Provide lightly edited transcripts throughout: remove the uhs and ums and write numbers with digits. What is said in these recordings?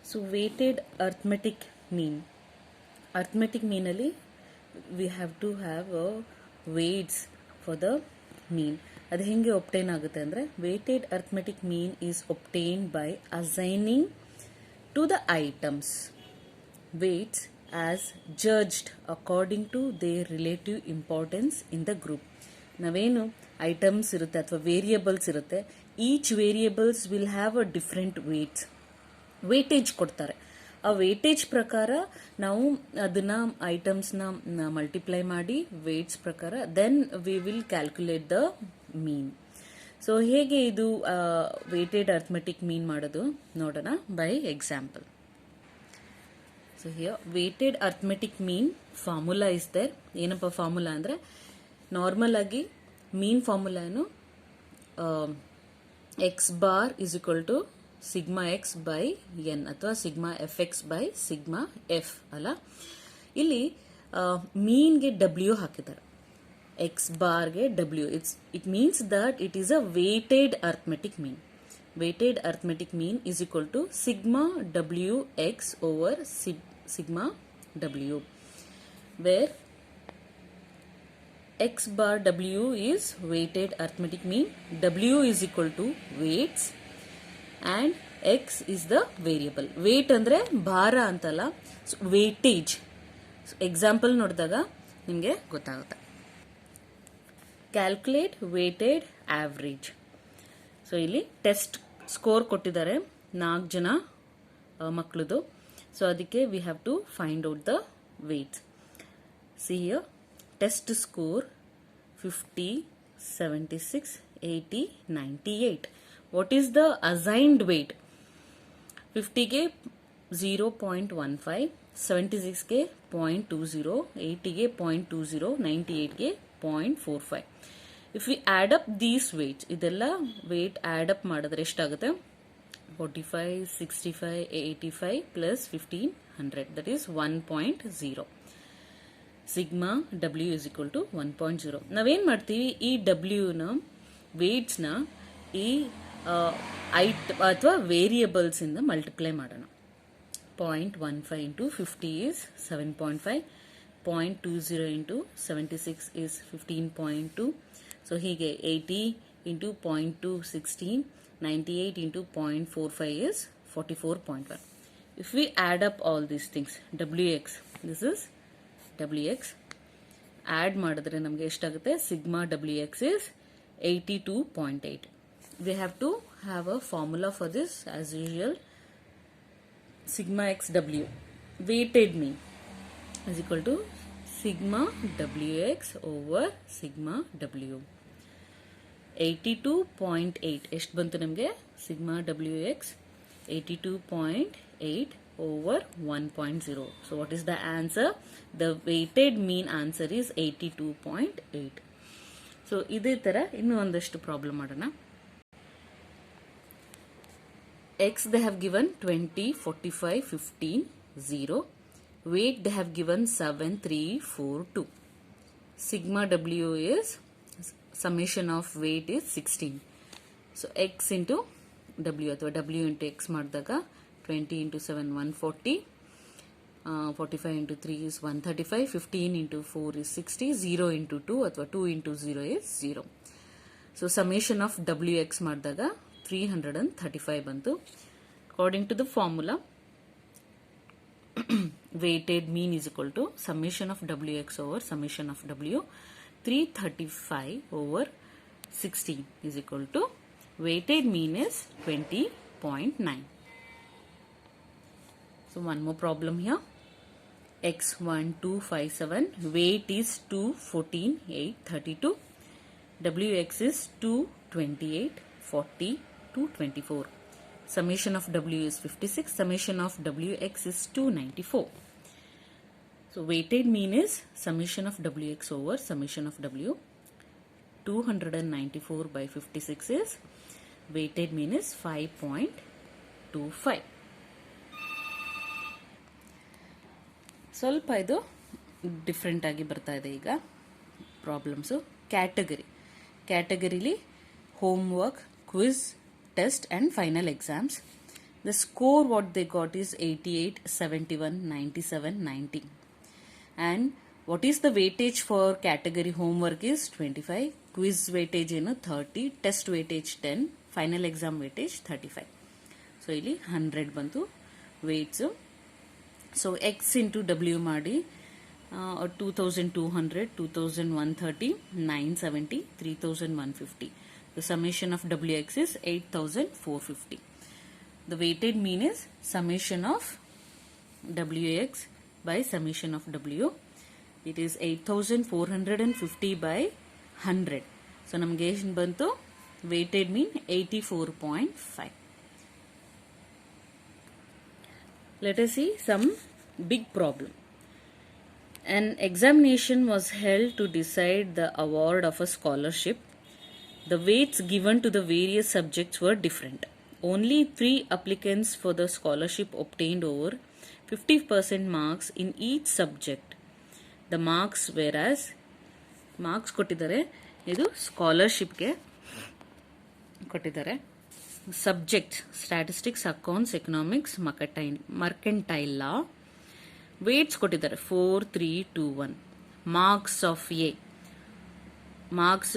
So weighted arithmetic mean. Arithmetic mean ಅಲ್ಲಿ we have to have weights for the mean. ಅದು ಹೆಂಗೆ obtain ಆಗುತ್ತೆ ಅಂದರೆ weighted arithmetic mean is obtained by assigning to the items weights as judged according to their relative importance in the group. ನಾವೇನು items ಇರುತ್ತೆ ಅಥವಾ variables ಇರುತ್ತೆ, each variables will have a different weightage ಕೊಡ್ತಾರೆ. ಆ weightage ಪ್ರಕಾರ ನಾವು ಅದನ್ನ ಐಟಮ್ಸ್ನ ಮಲ್ಟಿಪ್ಲೈ ಮಾಡಿ ವೇಟ್ಸ್ ಪ್ರಕಾರ then we will calculate the mean. So ಹೇಗೆ ಇದು ವೇಟೆಡ್ ಅರ್ಥಮೆಟಿಕ್ ಮೀನ್ ಮಾಡೋದು ನೋಡೋಣ by example. So here weighted arithmetic mean formula is there. ಏನಪ್ಪ ಫಾರ್ಮುಲಾ ಅಂದರೆ ನಾರ್ಮಲ್ ಆಗಿ ಮೀನ್ ಫಾರ್ಮುಲಾ ಏನು, x bar is equal to sigma x by n ಅಥವಾ sigma f X by sigma F ಅಲ್ಲ. ಇಲ್ಲಿ ಮೀನ್ಗೆ ಡಬ್ಲ್ಯೂ ಹಾಕಿದ್ದಾರೆ, ಎಕ್ಸ್ ಬಾರ್ಗೆ W. It means that it is a weighted arithmetic mean. Weighted arithmetic mean is equal to sigma W X over sigma W, where x bar w is weighted arithmetic mean, w is equal to weights and x is the variable. weight ಅಂದ್ರೆ ಭಾರ ಅಂತಲ್ಲ, weightage. Example ನೋಡಿದಾಗ ನಿಮಗೆ ಗೊತ್ತಾಗುತ್ತೆ. Calculate weighted average. So ಇಲ್ಲಿ test score ಕೊಟ್ಟಿದ್ದಾರೆ 4 ಜನ ಮಕ್ಕಳದು. ಸೊ ಅದಕ್ಕೆ we have to find out the weights. See here, test score 50, 76, 80, 98. What is the assigned weight? 50 के 0.15, 76 के 0.20, 80 के 0.20, 98 के 0.45. If we add up these weights, ಇದೆಲ್ಲ weight add up ಮಾಡಿದ್ರೆ ಎಷ್ಟಾಗುತ್ತೆ? 45, 65, 85 plus 1500, that is 1.0. ಸಿಗ್ಮಾ ಡಬ್ಲ್ಯೂ ಇಸ್ ಈಕ್ವಲ್ ಟು 1.0. ನಾವೇನು ಮಾಡ್ತೀವಿ, ಈ ಡಬ್ಲ್ಯೂನ ವೇಟ್ಸ್ನ ಈ ಅಥವಾ ವೇರಿಯಬಲ್ಸಿಂದ ಮಲ್ಟಿಪ್ಲೈ ಮಾಡೋಣ. 0.15 into 50 is 7.5, 0.20 into 76 is 15.2. So ಹೀಗೆ 80 into 0.2 16, 98 into 0.45 is 44.1. If we add up all these things, WX, this is WX, add ಮಾಡಿದ್ರೆ ನಮಗೆ ಎಷ್ಟಾಗುತ್ತೆ? Sigma WX is 82.8. we have to have a formula for this as usual. Sigma XW, weighted mean, is equal to sigma WX over sigma W. 82.8 ಎಷ್ಟು ಬಂತು ನಮಗೆ? Sigma WX 82.8 over 1.0. So what is the answer? The weighted mean answer is 82.8. So ಇದೇ ತರ ಇನ್ನೂ ಒಂದಷ್ಟು problem ಮಾಡೋಣ. X they have given 20, 45, 15, 0. Weight they have given 7, 3, 4, 2. Sigma W is, summation of weight is 16. So X into W ಅಥವಾ W into X ಮಾಡಿದಾಗ 20 into 7 140, 45 into 3 is 135, 15 into 4 is 60, 0 into 2 ಅಥವಾ 2 into 0 is 0. So summation of WX ಮಾಡಿದಾಗ 335 ಬಂತು. According to the formula, weighted mean is equal to summation of WX over summation of W. 335 over 16 is equal to weighted mean is 20.9. So one more problem here. X1257, weight is 214, 832. WX is 228, 40, 224. Summation of W is 56. Summation of WX is 294. So weighted mean is summation of WX over summation of W. 294 by 56 is, weighted mean is 5.25. ಸ್ವಲ್ಪ ಇದು different ಆಗಿ ಬರ್ತಾ ಇದೆ ಈಗ problems. ಕ್ಯಾಟಗರಿಲಿ homework, quiz, test and final exams. The score what they got is 88, 71, 97, 90. And what is the weightage for category homework is 25, quiz weightage 30, test weightage 10, final exam weightage 35. So ಇಲ್ಲಿ 100 ಬಂತು weights. So x into w ಮಾಡಿ 2200, 2130, 970, 3150. The summation of wx is 8450. The weighted mean is summation of wx by summation of w. It is 8450 by 100. So ನಮಗೆ ಎಷ್ಟು ಬಂತು weighted mean 84.5. Let us see some big problem. An examination was held to decide the award of a scholarship. The weights given to the various subjects were different. Only 3 applicants for the scholarship obtained over 50% marks in each subject. The marks whereas marks ಕೊಟ್ಟಿದ್ದಾರೆ ಇದು ಸ್ಕಾಲರ್ಶಿಪ್ಗೆ ಕೊಟ್ಟಿದ್ದಾರೆ subject statistics accounts economics mercantile law weights ಕೊಟ್ಟಿದ್ದಾರೆ 4 3 2 1 marks of A marks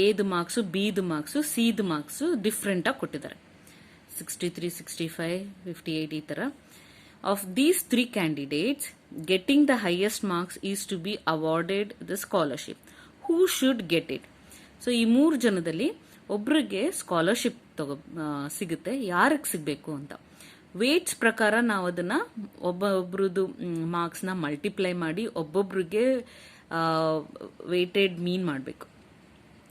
ಎದು marks ಬಿದು marks ಸಿದು marks different ಆಗಿ ಕೊಟ್ಟಿದ್ದಾರೆ 63 65 58 ಈ ತರ of these 3 candidates getting the highest marks is to be awarded the scholarship who should get it so ಈ 3 ಜನದಲ್ಲಿ ಒಬ್ರಿಗೆ ಸ್ಕಾಲರ್ಶಿಪ್ ಸಿಗುತ್ತೆ ಯಾರಿಗೆ ಸಿಗಬೇಕು ಅಂತ ವೇಟ್ಸ್ ಪ್ರಕಾರ ನಾವು ಅದನ್ನ ಒಬ್ಬೊಬ್ರದ್ದು ಮಾರ್ಕ್ಸ್ ನ ಮಲ್ಟಿಪ್ಲೈ ಮಾಡಿ ಒಬ್ಬೊಬ್ರಿಗೆ ವೇಟೆಡ್ ಮೀನ್ ಮಾಡಬೇಕು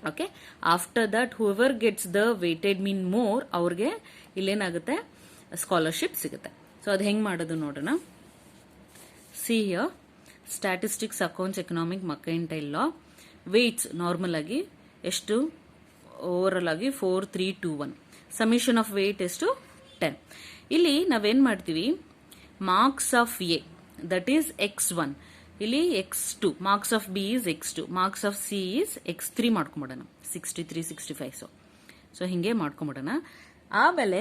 okay after that whoever gets the weighted mean more ಅವ್ರಿಗೆ ಇಲ್ಲೇನಾಗುತ್ತೆ ಸ್ಕಾಲರ್ಶಿಪ್ ಸಿಗುತ್ತೆ ಸೊ ಅದು ಹೆಂಗ್ ಮಾಡೋದು ನೋಡೋಣ see here statistics accounts economic mercantile law weights normal ಆಗಿ ಎಷ್ಟು ಓವರಲ್ ಆಗಿ 4 3 2 1 ಸಮೇಷನ್ ಆಫ್ ವೇಟ್ ಎಷ್ಟು 10 ಇಲ್ಲಿ ನಾವೇನ್ ಮಾಡ್ತೀವಿ marks of A that is x1 ಇಲ್ಲಿ x2 marks of B is x2 marks of C is x3 ಮಾಡ್ಕೊಂಬಿಡೋಣ 63 65 so ಹಿಂಗೆ ಮಾಡ್ಕೊಂಬಿಡೋಣ ಆಮೇಲೆ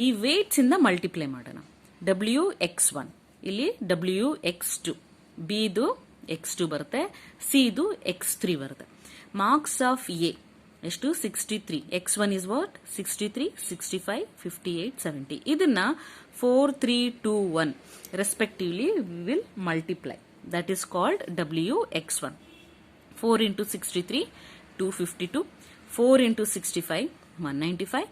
ಈ ವೇಟ್ಸ್ ಇಂದ ಮಲ್ಟಿಪ್ಲೈ ಮಾಡೋಣ wx1 ಇಲ್ಲಿ wx2 ಬಿದು x2 ಬರುತ್ತೆ ಸಿದು x3 ಬರುತ್ತೆ ಮಾರ್ಕ್ಸ್ ಆಫ್ ಎ ಎಷ್ಟು 63 x1 is what 63 65 58 70 ಇದನ್ನ 4 3 2 1 respectively we will multiply that is called wx1 4 into 63 252 4 into 65 195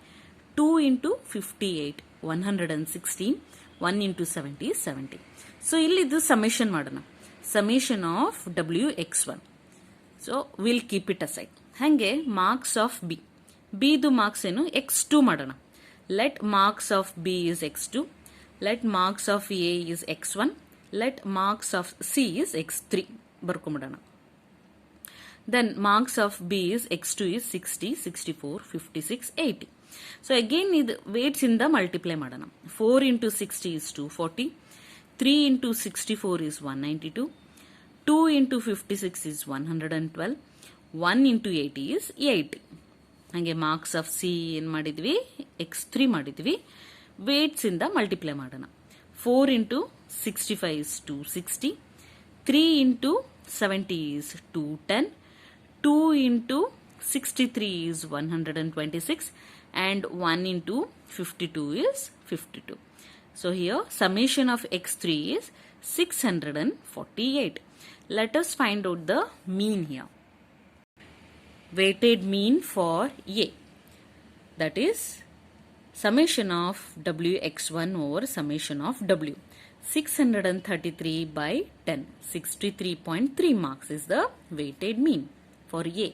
2 into 58 116 1 into 70 is 70 so ಇಲ್ಲಿ ಇದು summation ಮಾಡೋಣ summation of wx1 so we'll keep it aside ಹಂಗೆ marks of B ಬಿದು marks ಏನು x2 ಮಾಡೋಣ let marks of B is x2 let marks of A is x1 let marks of C is x3 ಬರ್ಕೊಂಬಿಡೋಣ then marks of B is x2 is 60 64 56 80 so again ಇದು weights ಇಂದ multiply ಮಾಡೋಣ 4 into 60 is 240 3 into 64 is 192 2 into 56 is 112 1 into 80 is 80 ಹಂಗೆ marks of C ಏನ್ ಮಾಡಿದ್ವಿ x3 ಮಾಡಿದ್ವಿ weights ಇಂದ multiply ಮಾಡೋಣ 4 into 65 is 260 3 into 70 is 210 2 into 63 is 126 and 1 into 52 is 52 so here summation of x3 is 648 let us find out the mean here weighted mean for A that is summation of wx1 over summation of w 633 by 10 63.3 marks is the weighted mean for A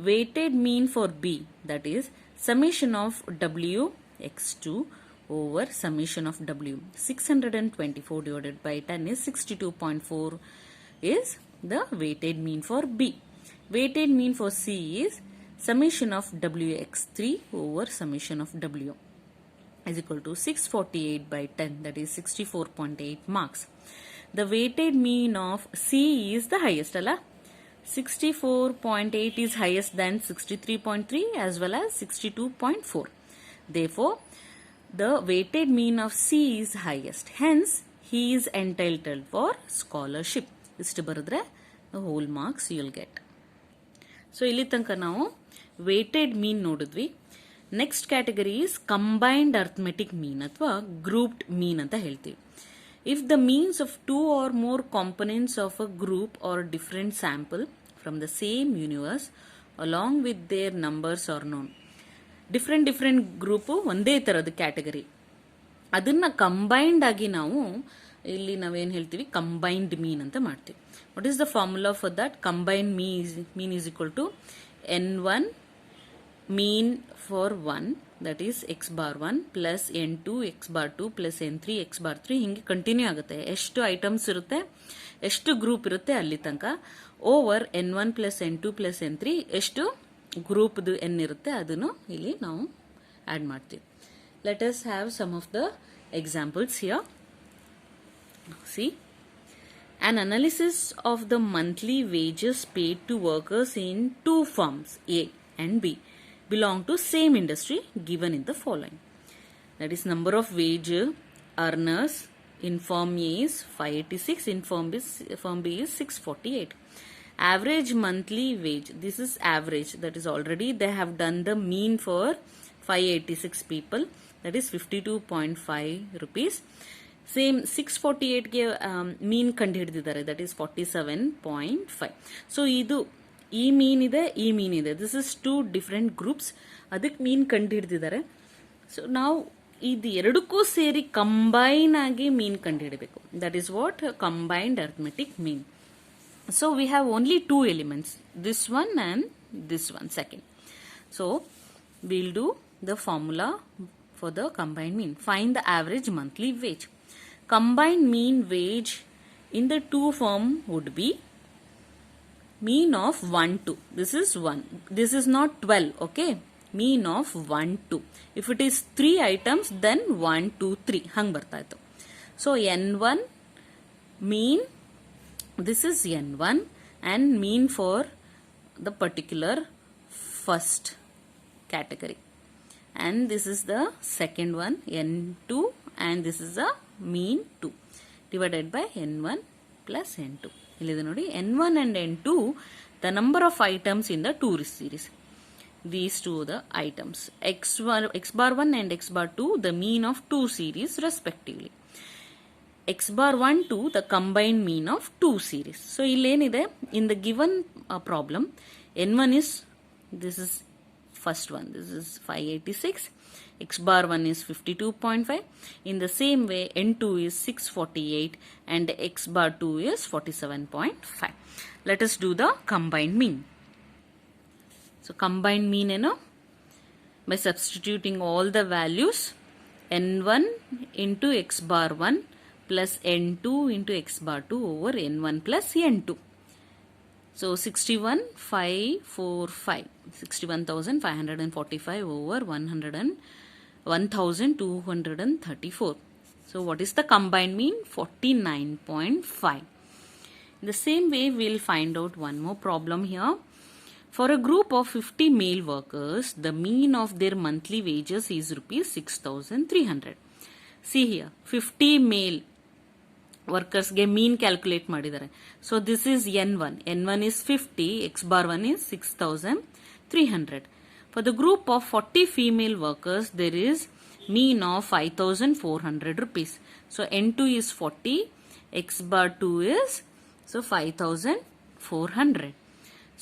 weighted mean for B that is summation of wx2 over summation of w 624 divided by 10 is 62.4 is the weighted mean for B weighted mean for C is summation of wx3 over summation of w is equal to 648 by 10 that is 64.8 marks. The weighted mean of C is the highest alla 64.8 is highest than 63.3 as well as 62.4. Therefore the weighted mean of C is highest. Hence, he is entitled for scholarship. ಇಷ್ಟು ಬರೆದ್ರೆ the whole marks you'll get. So ಇಲ್ಲಿ ತನಕ ನಾವು weighted ಮೀನ್ ನೋಡಿದ್ವಿ. Next category is combined arithmetic ಮೀನ್ ಅಥವಾ grouped ಮೀನ್ ಅಂತ ಹೇಳ್ತೀವಿ. If the means of 2 or more components of a group or different sample from the same universe along with their numbers are known. Different group ಒಂದೇ ಥರದ category, ಅದನ್ನ combined ಆಗಿ ನಾವು ಇಲ್ಲಿ ನಾವೇನು ಹೇಳ್ತೀವಿ, ಕಂಬೈನ್ಡ್ ಮೀನ್ ಅಂತ ಮಾಡ್ತೀವಿ. What is the formula for that? Combined mean is equal to n1 mean for 1 that is x bar 1 plus n2 x bar 2 plus n3 x bar 3 ಹಿಂಗೆ ಕಂಟಿನ್ಯೂ ಆಗುತ್ತೆ. ಎಷ್ಟು ಐಟಮ್ಸ್ ಇರುತ್ತೆ, ಎಷ್ಟು ಗ್ರೂಪ್ ಇರುತ್ತೆ ಅಲ್ಲಿ ತನಕ over n1 plus n2 plus n3 ಎಷ್ಟು ಗ್ರೂಪ್ದು n ಇರುತ್ತೆ ಅದನ್ನು ಇಲ್ಲಿ ನಾವು ಆ್ಯಡ್ ಮಾಡ್ತೀವಿ. Let us have some of the examples here. See, an analysis of the monthly wages paid to workers in 2 firms A and B belong to same industry given in the following. That is, number of wage earners in firm A is 586, in firm B is 648. Average monthly wage, this is average, that is already they have done the mean for 586 people, that is 52.5 rupees. Same 648ಗೆ ಮೀನ್ ಕಂಡು ಹಿಡಿದಿದ್ದಾರೆ, that is 47.5. So ಇದು ಈ ಮೀನ್ ಇದೆ, ಈ ಮೀನ್ ಇದೆ, this is 2 different groups, ಅದಕ್ಕೆ ಮೀನ್ ಕಂಡು ಹಿಡಿದಿದ್ದಾರೆ. ಸೊ ನಾವು ಇದು ಎರಡಕ್ಕೂ ಸೇರಿ ಕಂಬೈನ್ ಆಗಿ ಮೀನ್ ಕಂಡು ಹಿಡಬೇಕು, that is what combined arithmetic mean. So we have only 2 elements, this one and this one, second. So we'll do the formula for the combined mean. Find the average monthly wage. Combined mean wage in the 2 firm would be mean of 1 2. This is 1. This is not 12, okay? Mean of 1 2. If it is 3 items, then 1 2 3 hang barta ito. So n1 mean, this is n1 and mean for the particular first category, and this is the second one n2, and this is the mean 2 divided by n1 plus n2. Illide nodi, n1 and n2 the number of items in the 2 series. These two the items, x1 x bar 1 and x bar 2 the mean of 2 series respectively. X bar 1 2 the combined mean of 2 series. So illenide in the given problem, n1 is, this is first one, this is 586, x bar 1 is 52.5. in the same way n2 is 648 and x bar 2 is 47.5. let us do the combined mean. So combined mean by substituting all the values, n1 into x bar 1 plus n2 into x bar 2 over n1 plus n2. So 61,545, 61,545 over 1,234. So what is the combined mean? 49.5. In the same way, we will find out one more problem here. For a group of 50 male workers, the mean of their monthly wages is rupees 6,300. See here, 50 male workers ಗೆ mean calculate ಮಾಡಿದ್ದಾರೆ. So this is n1. n1 is 50, x bar 1 is 6,300. For the group of 40 female workers, there is mean of 5,400 rupees. So n2 is 40, x bar 2 is 5,400.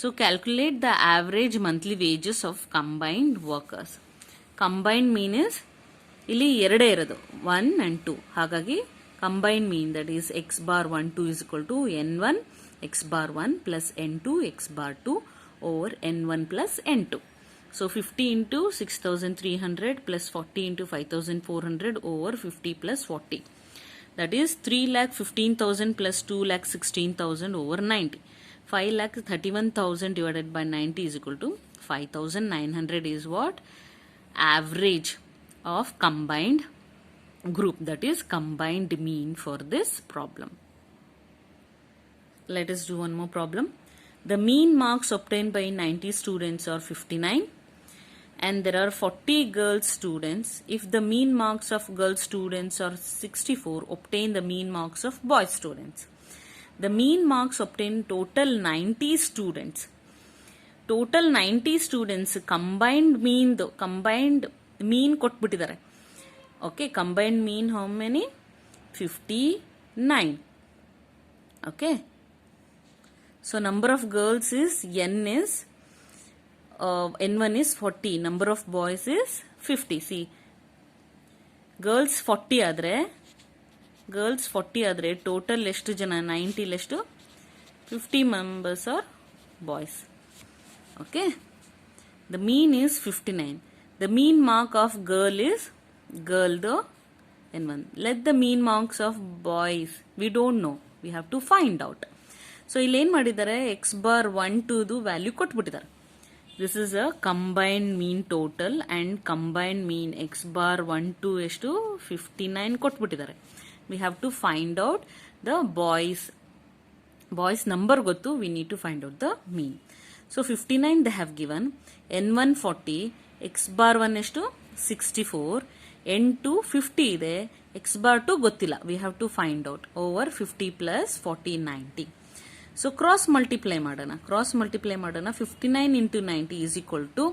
So calculate the average monthly wages of combined workers. Combined mean is ಇಲ್ಲಿ ಎರಡೇ ಇರೋದು 1 and 2. ಹಾಗಾಗಿ combined mean, that is x bar 1 2 is equal to n1 x bar 1 plus n2 x bar 2 over n1 plus n2. So 50 into 6,300 plus 40 into 5,400 over 50 plus 40. That is 3,15,000 plus 2,16,000 over 90. 5,31,000 divided by 90 is equal to 5,900 is what? Average of combined group, that is combined mean for this problem. Let us do one more problem. The mean marks obtained by 90 students are 59. and there are 40 girl students. If the mean marks of girl students are 64, obtain the mean marks of boy students. The mean marks obtained total 90 students. Total 90 students combined mean ಕೊಟ್ಬಿಟ್ಟಿದ್ದಾರೆ. Okay, combined mean how many? 59. Okay. So number of girls is N1 is 40. Number of boys is 50. See, girls 40 ಆದ್ರೆ total ಎಷ್ಟು ಜನ? 90 ಎಷ್ಟು? 50 members are boys. Okay. The mean is 59. The mean mark of girl is N1. Let the mean marks of boys. We don't know. We have to find out. So ಇಲ್ಲಿ ಏನು ಮಾಡಿದ್ದಾರೆ? x bar 1 2 value ಕೊಟ್ಬಿಟ್ಟಿದ್ದಾರೆ. This is a combined mean total and combined mean x bar 1 2 ಎಷ್ಟು? 59 ಕೊಟ್ಬಿಟ್ಟಿದ್ದಾರೆ. We have to find out the boys number ಗೊತ್ತು. We need to find out the mean. So 59 they have given. N1 40, x bar 1 ಎಷ್ಟು? 64, N2 50 ಇದೆ, x bar 2 ಗೊತ್ತಿಲ್ಲ. We have to find out. Over 50 plus 40 90. So cross multiply ಮಾಡೋಣ. 59 into 90 is equal to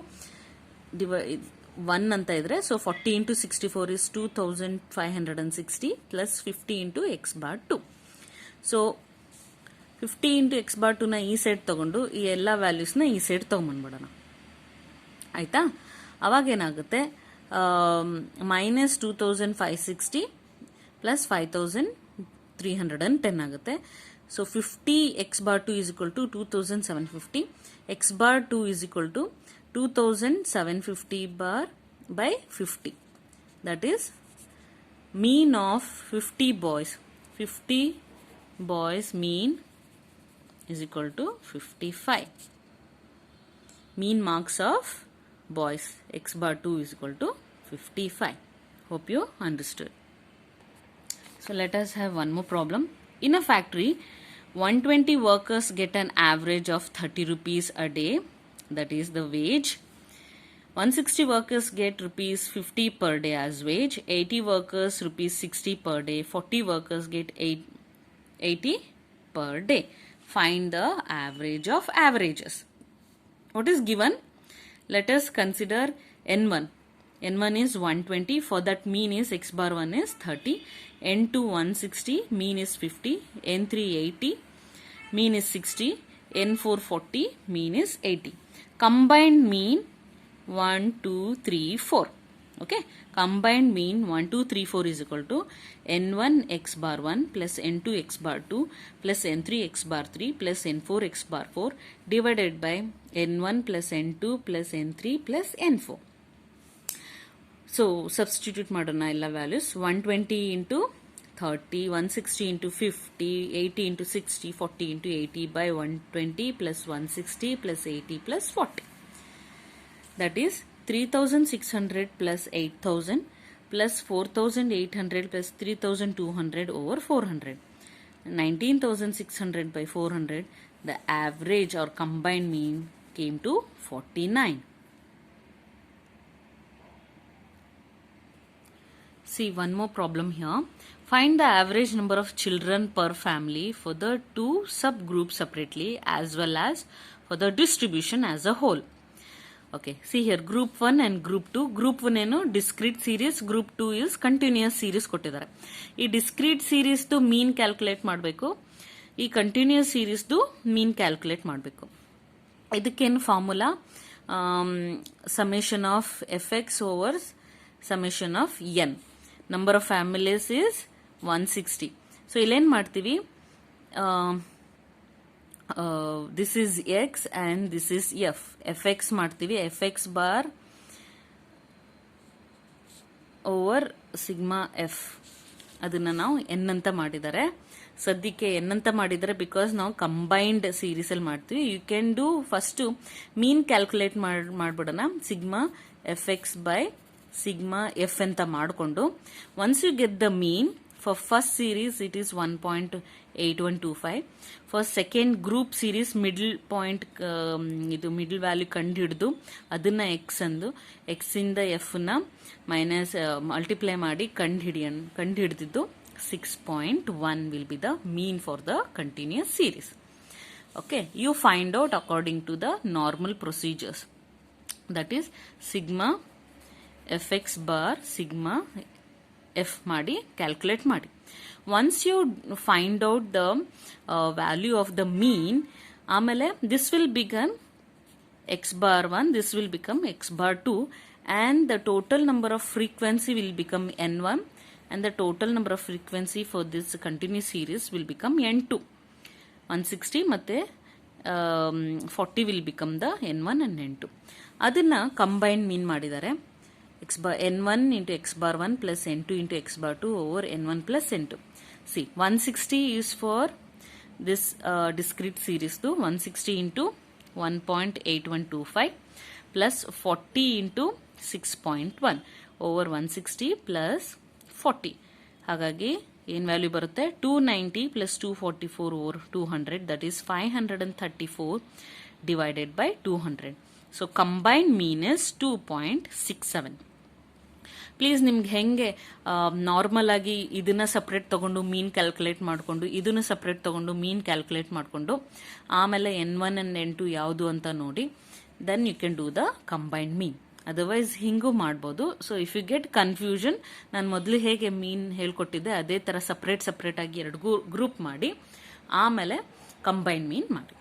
1 ಅಂತ ಇದ್ರೆ, so 40 into 64 is 2560 plus 50 into x bar 2. So 50 into x bar 2 ನ ಈ side ತಗೊಂಡು ಈ ಎಲ್ಲ ವ್ಯಾಲ್ಯೂಸ್ನ ಈ ಸೈಡ್ ತಗೊಂಡ್ಬಿಡೋಣ. ಆಯ್ತಾ? ಅವಾಗ ಏನಾಗುತ್ತೆ? -2560 plus 5310 ಆಗುತ್ತೆ. So 50 x bar 2 is equal to 2750. X bar 2 is equal to 2750 bar by 50. That is mean of 50 boys. 50 boys mean is equal to 55. Mean marks of boys x bar 2 is equal to 55. Hope you understood. So let us have one more problem. In a factory, 120 workers get an average of 30 rupees a day. That is the wage. 160 workers get rupees 50 per day as wage. 80 workers rupees 60 per day. 40 workers get 80 per day. Find the average of averages. What is given? Let us consider N1. N1 is 120. For that mean is x bar 1 is 30. N2 160. Mean is 50. N3 80. Mean is 60. N4 40. Mean is 80. Combined mean 1 2 3 4. Okay. Combined mean 1 2 3 4 is equal to N1 x bar 1 plus N2 x bar 2 plus N3 x bar 3 plus N4 x bar 4 divided by N1 plus N2 plus N3 plus N4. So substitute ಮಾಡೋಣ ಎಲ್ಲ values. 120 into 30, 160 into 50, 80 into 60, 40 into 80 by 120 plus 160 plus 80 plus 40. That is 3600 plus 8000 plus 4800 plus 3200 over 400. 19600 by 400. The average or combined mean came to 49. See one more problem here. Find the average number of children per family for the two subgroups separately as well as for the distribution as a whole. Okay, see here group 1 and group 2. Group 1 ಏನು discrete series, group 2 is continuous series ಕೊಟ್ಟಿದ್ದಾರೆ. ಈ discrete series ದು mean calculate ಮಾಡಬೇಕು, ಈ continuous series ದು mean calculate ಮಾಡಬೇಕು. ಇದಕ್ಕೇನು formula? summation of fx over summation of n. Number of families is 160. So ಇಲ್ಲೇನು ಮಾಡ್ತೀವಿ? This is x and this is f. fx ಮಾಡ್ತೀವಿ. fx bar over sigma f. ಅದನ್ನ ನಾವು n ಅಂತ ಮಾಡಿದ್ದಾರೆ. ಸದ್ಯಕ್ಕೆ n ಅಂತ ಮಾಡಿದರೆ ಬಿಕಾಸ್ ನಾವು ಕಂಬೈನ್ಡ್ ಸೀರೀಸ್ ಅಲ್ಲಿ ಮಾಡ್ತೀವಿ. You can do first mean calculate ಮಾಡ್ಬಿಡೋಣ. Sigma f X by sigma f ಅಂತ ಮಾಡಿಕೊಂಡು once you get the mean For first series, it is 1.8125. For second group series, middle point, ಇದು middle value ಕಂಡು ಹಿಡಿದು ಅದನ್ನ x ಅಂದು x ಇಂದ f ನ ಮೈನಸ್ ಮಲ್ಟಿಪ್ಲೈ ಮಾಡಿ ಕಂಡು ಹಿಡಿದಿದ್ದು 6.1 will be the mean for the continuous series. Okay, you find out according to the normal procedures. That is sigma fx bar sigma f ಮಾಡಿ ಕ್ಯಾಲ್ಕುಲೇಟ್ ಮಾಡಿ. Once you find out the value of the mean, ಆಮೇಲೆ this will become x bar 1, this will become x bar 2, and the total number of frequency will become n1, and the total number of frequency for this continuous series will become n2. 160 ಮತ್ತೆ 40 will become the n1 and n2. ಅದನ್ನ combine ಮೀನ್ ಮಾಡಿದ್ದಾರೆ. x bar n1 into x bar 1 plus n2 into x bar 2 over n1 plus n2. See, 160 is for this discrete series to 160 into 1.8125 plus 40 into 6.1 over 160 plus 40. ಹಾಗಾಗಿ ಏನ್ value ಬರುತ್ತೆ 290 plus 244 over 200, that is 534 divided by 200. So combined mean is 2.67. Please ನಿಮ್ಗೆ ಹೆಂಗೆ normal ಆಗಿ ಇದನ್ನ separate ತಗೊಂಡು ಮೀನ್ calculate ಮಾಡಿಕೊಂಡು ಇದನ್ನ ಸಪ್ರೇಟ್ ತಗೊಂಡು ಮೀನ್ ಕ್ಯಾಲ್ಕುಲೇಟ್ ಮಾಡಿಕೊಂಡು ಆಮೇಲೆ n1 and n2 ಯಾವುದು ಅಂತ ನೋಡಿ, then you can do the combined mean. Otherwise ಹಿಂಗೂ ಮಾಡ್ಬೋದು. So if you get confusion, ನಾನು ಮೊದಲು ಹೇಗೆ ಮೀನ್ ಹೇಳ್ಕೊಟ್ಟಿದ್ದೆ ಅದೇ ಥರ ಸಪ್ರೇಟ್ ಆಗಿ ಎರಡು ಗ್ರೂಪ್ ಮಾಡಿ ಆಮೇಲೆ ಕಂಬೈನ್ಡ್ ಮೀನ್ ಮಾಡಿ.